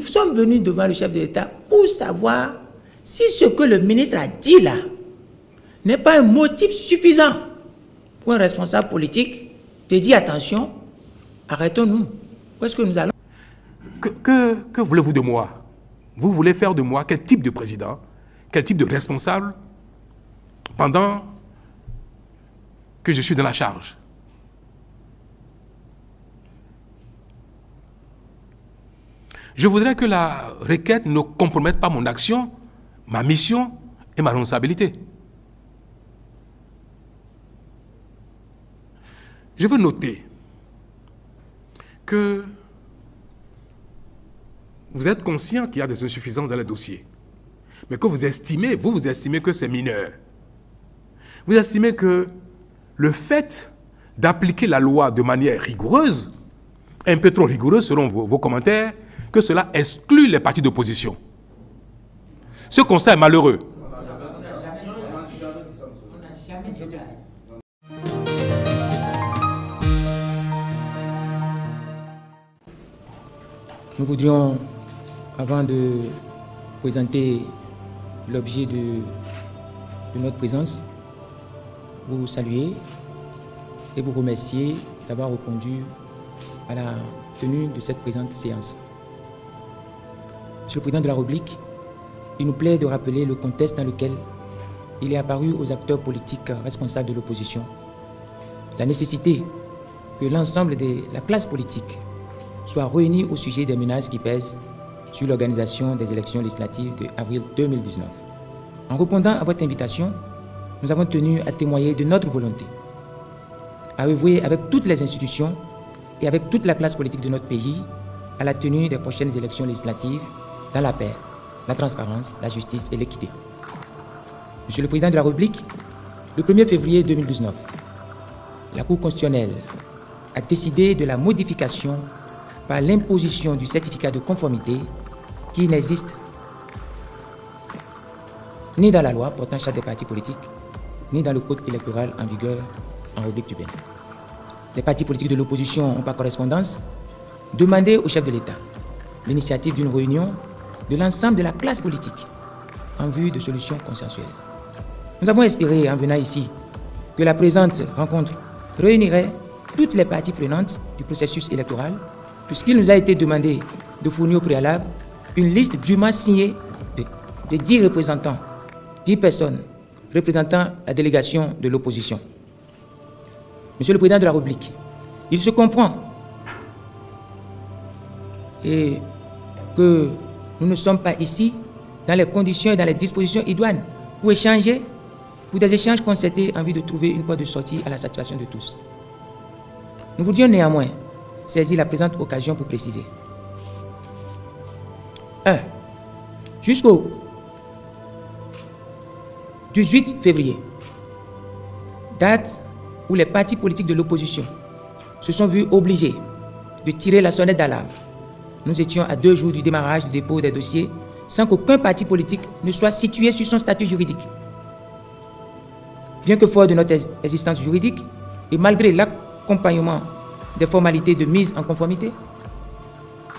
Nous sommes venus devant le chef de l'État pour savoir si ce que le ministre a dit là n'est pas un motif suffisant pour un responsable politique de dire attention, arrêtons-nous. Où est-ce que nous allons? Que voulez-vous de moi? Vous voulez faire de moi quel type de président, quel type de responsable pendant que je suis dans la charge? Je voudrais que la requête ne compromette pas mon action, ma mission et ma responsabilité. Je veux noter que vous êtes conscient qu'il y a des insuffisances dans les dossiers, mais que vous estimez que c'est mineur. Vous estimez que le fait d'appliquer la loi de manière rigoureuse, un peu trop rigoureuse selon vos commentaires, que cela exclut les partis d'opposition. Ce constat est malheureux. Nous voudrions, avant de présenter l'objet de notre présence, vous saluer et vous remercier d'avoir répondu à la tenue de cette présente séance. Monsieur le Président de la République, il nous plaît de rappeler le contexte dans lequel il est apparu aux acteurs politiques responsables de l'opposition la nécessité que l'ensemble de la classe politique soit réunie au sujet des menaces qui pèsent sur l'organisation des élections législatives de avril 2019. En répondant à votre invitation, nous avons tenu à témoigner de notre volonté à œuvrer avec toutes les institutions et avec toute la classe politique de notre pays à la tenue des prochaines élections législatives dans la paix, la transparence, la justice et l'équité. Monsieur le Président de la République, le 1er février 2019, la Cour constitutionnelle a décidé de la modification par l'imposition du certificat de conformité qui n'existe ni dans la loi portant charte des partis politiques, ni dans le code électoral en vigueur en République du Bénin. Les partis politiques de l'opposition ont par correspondance demandé au chef de l'État l'initiative d'une réunion de l'ensemble de la classe politique en vue de solutions consensuelles. Nous avons espéré en venant ici que la présente rencontre réunirait toutes les parties prenantes du processus électoral, puisqu'il nous a été demandé de fournir au préalable une liste dûment signée de 10 représentants, 10 personnes représentant la délégation de l'opposition. Monsieur le Président de la République, il se comprend et que nous ne sommes pas ici dans les conditions et dans les dispositions idoines pour échanger, pour des échanges concertés en vue de trouver une porte de sortie à la satisfaction de tous. Nous voudrions néanmoins saisir la présente occasion pour préciser. 1. Jusqu'au 18 février, date où les partis politiques de l'opposition se sont vus obligés de tirer la sonnette d'alarme. Nous étions à 2 jours du démarrage du dépôt des dossiers sans qu'aucun parti politique ne soit situé sur son statut juridique. Bien que fort de notre existence juridique et malgré l'accompagnement des formalités de mise en conformité,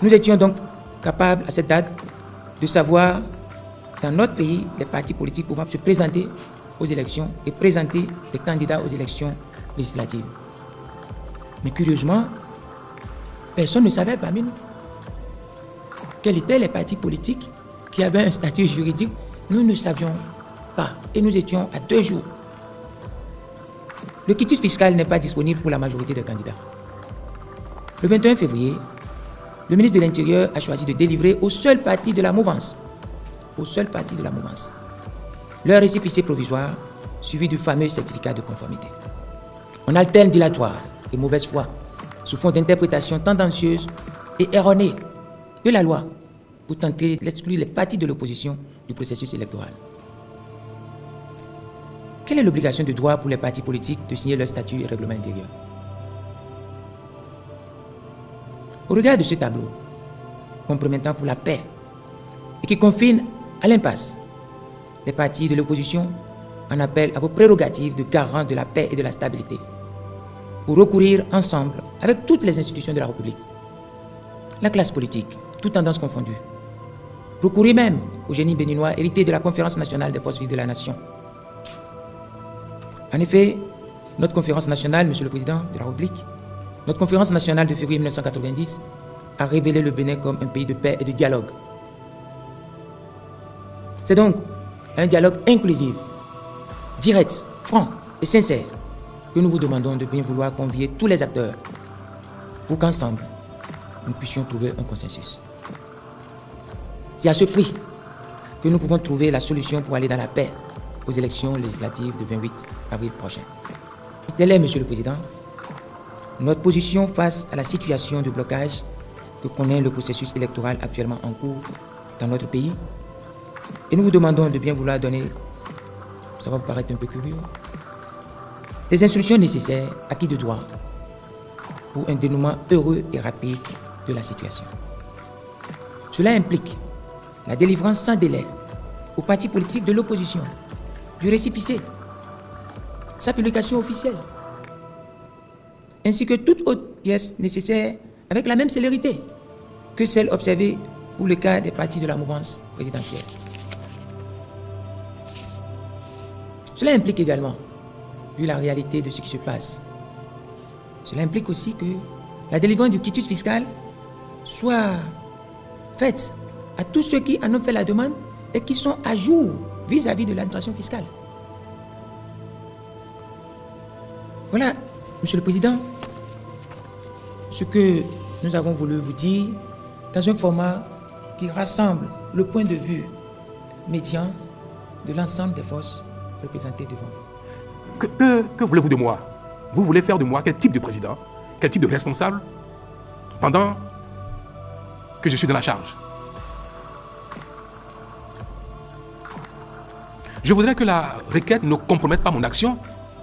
nous étions donc capables à cette date de savoir dans notre pays les partis politiques pouvant se présenter aux élections et présenter des candidats aux élections législatives. Mais curieusement, personne ne savait parmi nous quels étaient les partis politiques qui avaient un statut juridique. Nous ne savions pas et nous étions à 2 jours. Le quitus fiscal n'est pas disponible pour la majorité des candidats. Le 21 février, le ministre de l'Intérieur a choisi de délivrer au seul parti de la mouvance, leur récépissé provisoire suivi du fameux certificat de conformité. On alterne dilatoire et mauvaise foi sous fond d'interprétation tendancieuse et erronée de la loi pour tenter d'exclure les partis de l'opposition du processus électoral. Quelle est l'obligation de droit pour les partis politiques de signer leur statut et règlement intérieur? Au regard de ce tableau, compromettant pour la paix et qui confine à l'impasse, les partis de l'opposition en appellent à vos prérogatives de garant de la paix et de la stabilité pour recourir ensemble avec toutes les institutions de la République, la classe politique, toutes tendances confondues, procuré même au génie béninois hérité de la Conférence nationale des forces vives de la nation. En effet, notre conférence nationale, Monsieur le Président de la République, notre conférence nationale de février 1990 a révélé le Bénin comme un pays de paix et de dialogue. C'est donc un dialogue inclusif, direct, franc et sincère que nous vous demandons de bien vouloir convier tous les acteurs pour qu'ensemble, nous puissions trouver un consensus. C'est à ce prix que nous pouvons trouver la solution pour aller dans la paix aux élections législatives du 28 avril prochain. Tel est, Monsieur le Président, notre position face à la situation de blocage que connaît le processus électoral actuellement en cours dans notre pays. Et nous vous demandons de bien vouloir donner, ça va vous paraître un peu curieux, les instructions nécessaires à qui de droit pour un dénouement heureux et rapide de la situation. Cela implique la délivrance sans délai aux partis politiques de l'opposition du récépissé, sa publication officielle, ainsi que toute autre pièce nécessaire avec la même célérité que celle observée pour le cas des partis de la mouvance présidentielle. Cela implique également, vu la réalité de ce qui se passe, cela implique aussi que la délivrance du quitus fiscal soit faite à tous ceux qui en ont fait la demande et qui sont à jour vis-à-vis de l'administration fiscale. Voilà, Monsieur le Président, ce que nous avons voulu vous dire dans un format qui rassemble le point de vue médian de l'ensemble des forces représentées devant vous. Que voulez-vous de moi? Vous voulez faire de moi quel type de président? Quel type de responsable? Pendant que je suis dans la charge. Je voudrais que la requête ne compromette pas mon action,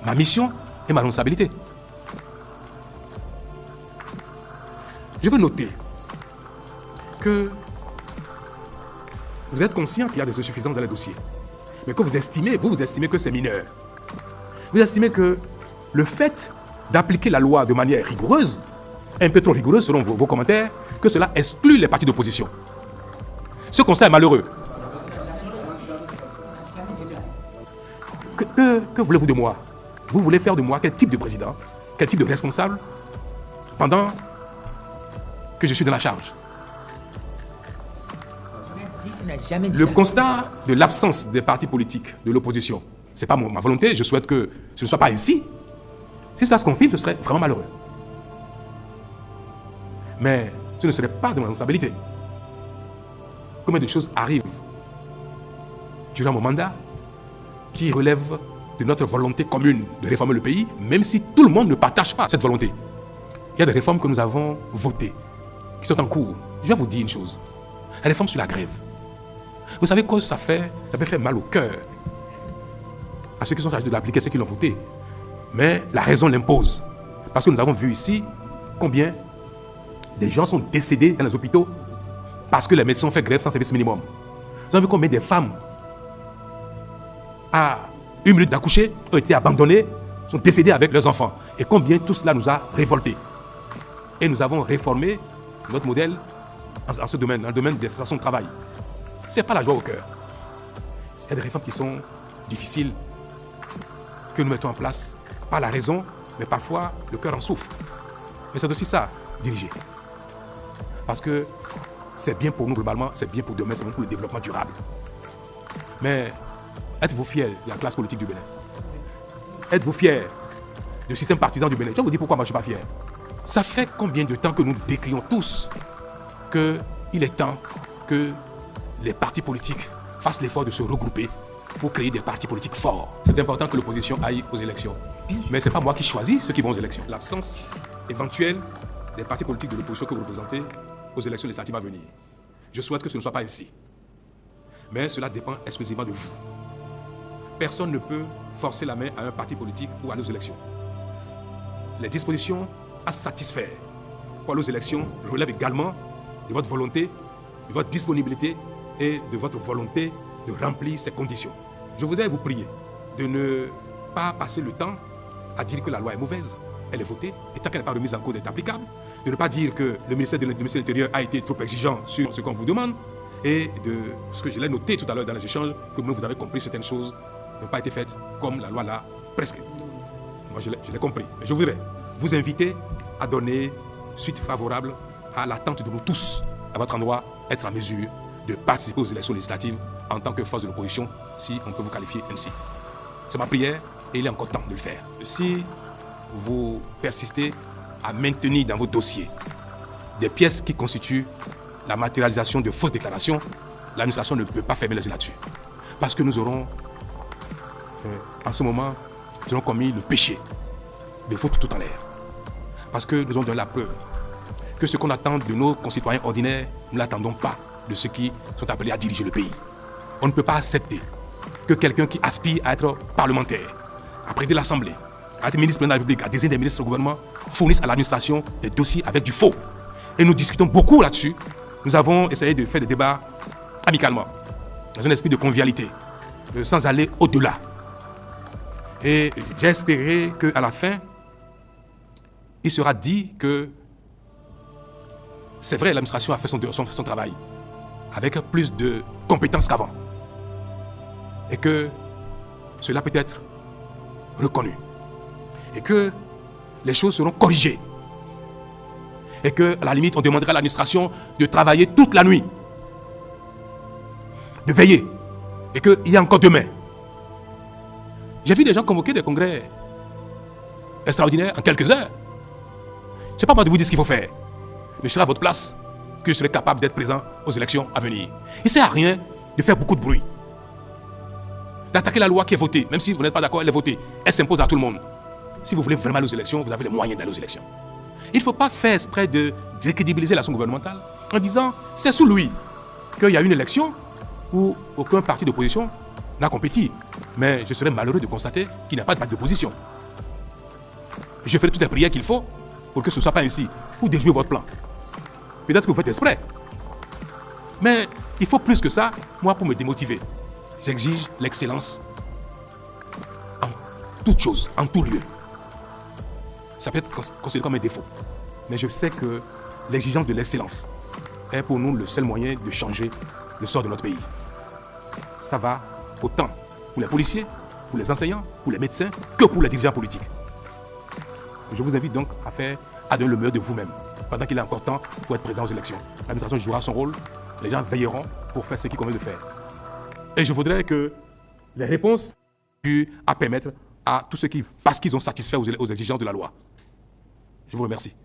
ma mission et ma responsabilité. Je veux noter que vous êtes conscient qu'il y a des insuffisances dans les dossiers, mais que vous estimez que c'est mineur. Vous estimez que le fait d'appliquer la loi de manière rigoureuse, un peu trop rigoureuse selon vos commentaires, que cela exclut les partis d'opposition. Ce constat est malheureux. Que voulez-vous de moi? Vous voulez faire de moi quel type de président? Quel type de responsable? Pendant que je suis dans la charge. Le constat de l'absence des partis politiques de l'opposition, ce n'est pas ma volonté, je souhaite que ce ne soit pas ainsi. Si cela se confirme, ce serait vraiment malheureux. Mais ce ne serait pas de ma responsabilité. Combien de choses arrivent durant mon mandat qui relèvent de notre volonté commune de réformer le pays, même si tout le monde ne partage pas cette volonté. Il y a des réformes que nous avons votées, qui sont en cours. Je vais vous dire une chose. La réforme sur la grève. Vous savez quoi ça peut faire mal au cœur à ceux qui sont chargés de l'appliquer, ceux qui l'ont voté. Mais la raison l'impose. Parce que nous avons vu ici combien des gens sont décédés dans les hôpitaux parce que les médecins ont fait grève sans service minimum. Nous avons vu combien des femmes à 1 minute d'accoucher ont été abandonnées, sont décédées avec leurs enfants. Et combien tout cela nous a révoltés. Et nous avons réformé notre modèle en ce domaine, dans le domaine des stations de travail. Ce n'est pas la joie au cœur. Il y a des réformes qui sont difficiles, que nous mettons en place, pas la raison, mais parfois le cœur en souffre. Mais c'est aussi ça, diriger. Parce que c'est bien pour nous globalement, c'est bien pour demain, c'est bien pour le développement durable. Mais êtes-vous fiers de la classe politique du Bénin? Êtes-vous fiers du système partisan du Bénin? Je vais vous dire pourquoi moi je ne suis pas fier. Ça fait combien de temps que nous décrions tous qu'il est temps que les partis politiques fassent l'effort de se regrouper pour créer des partis politiques forts. C'est important que l'opposition aille aux élections. Mais ce n'est pas moi qui choisis ceux qui vont aux élections. L'absence éventuelle des partis politiques de l'opposition que vous représentez aux élections législatives à venir. Je souhaite que ce ne soit pas ainsi. Mais cela dépend exclusivement de vous. Personne ne peut forcer la main à un parti politique ou aller aux élections. Les dispositions à satisfaire pour aller aux élections relèvent également de votre volonté, de votre disponibilité et de votre volonté de remplir ces conditions. Je voudrais vous prier de ne pas passer le temps à dire que la loi est mauvaise, elle est votée, et tant qu'elle n'est pas remise en cause, elle est applicable. De ne pas dire que le ministère de l'Intérieur a été trop exigeant sur ce qu'on vous demande, et de ce que je l'ai noté tout à l'heure dans les échanges, que vous avez compris certaines choses n'ont pas été faites comme la loi l'a prescrit. Moi, je l'ai compris. Mais je voudrais vous inviter à donner suite favorable à l'attente de nous tous, à votre endroit, être en mesure de participer aux élections législatives en tant que force de l'opposition, si on peut vous qualifier ainsi. C'est ma prière et il est encore temps de le faire. Si vous persistez à maintenir dans vos dossiers des pièces qui constituent la matérialisation de fausses déclarations, l'administration ne peut pas fermer les yeux là-dessus. Parce que nous aurons, en ce moment, nous aurons commis le péché de foutre tout en l'air. Parce que nous avons donné la preuve que ce qu'on attend de nos concitoyens ordinaires, nous ne l'attendons pas de ceux qui sont appelés à diriger le pays. On ne peut pas accepter que quelqu'un qui aspire à être parlementaire, à présider l'Assemblée, à être ministre de la République, à désigner des ministres du gouvernement, fournisse à l'administration des dossiers avec du faux. Et nous discutons beaucoup là-dessus. Nous avons essayé de faire des débats amicalement, dans un esprit de convivialité, sans aller au-delà. Et j'ai espéré qu'à la fin, il sera dit que c'est vrai, l'administration a fait son travail avec plus de compétences qu'avant. Et que cela peut être reconnu. Et que les choses seront corrigées. Et que, à la limite, on demandera à l'administration de travailler toute la nuit. De veiller. Et qu'il y a encore demain. J'ai vu des gens convoquer des congrès extraordinaires en quelques heures. Je ne sais pas moi de vous dire ce qu'il faut faire. Mais je serai à votre place que je serai capable d'être présent aux élections à venir. Il ne sert à rien de faire beaucoup de bruit. D'attaquer la loi qui est votée. Même si vous n'êtes pas d'accord, elle est votée. Elle s'impose à tout le monde. Si vous voulez vraiment aller aux élections, vous avez les moyens d'aller aux élections. Il ne faut pas faire exprès de décrédibiliser l'action gouvernementale en disant c'est sous lui qu'il y a une élection où aucun parti d'opposition n'a compéti. Mais je serais malheureux de constater qu'il n'y a pas de parti d'opposition. Je ferai toutes les prières qu'il faut pour que ce ne soit pas ainsi. Pour déjouer votre plan. Peut-être que vous faites exprès. Mais il faut plus que ça, moi, pour me démotiver. J'exige l'excellence en toute chose, en tout lieu. Ça peut être considéré comme un défaut. Mais je sais que l'exigence de l'excellence est pour nous le seul moyen de changer le sort de notre pays. Ça va autant pour les policiers, pour les enseignants, pour les médecins, que pour les dirigeants politiques. Je vous invite donc à donner le meilleur de vous-même, pendant qu'il est encore temps pour être présent aux élections. L'administration jouera son rôle, les gens veilleront pour faire ce qu'il convient de faire. Et je voudrais que les réponses puissent permettre à tous ceux qui, parce qu'ils ont satisfait aux exigences de la loi. Je vous remercie.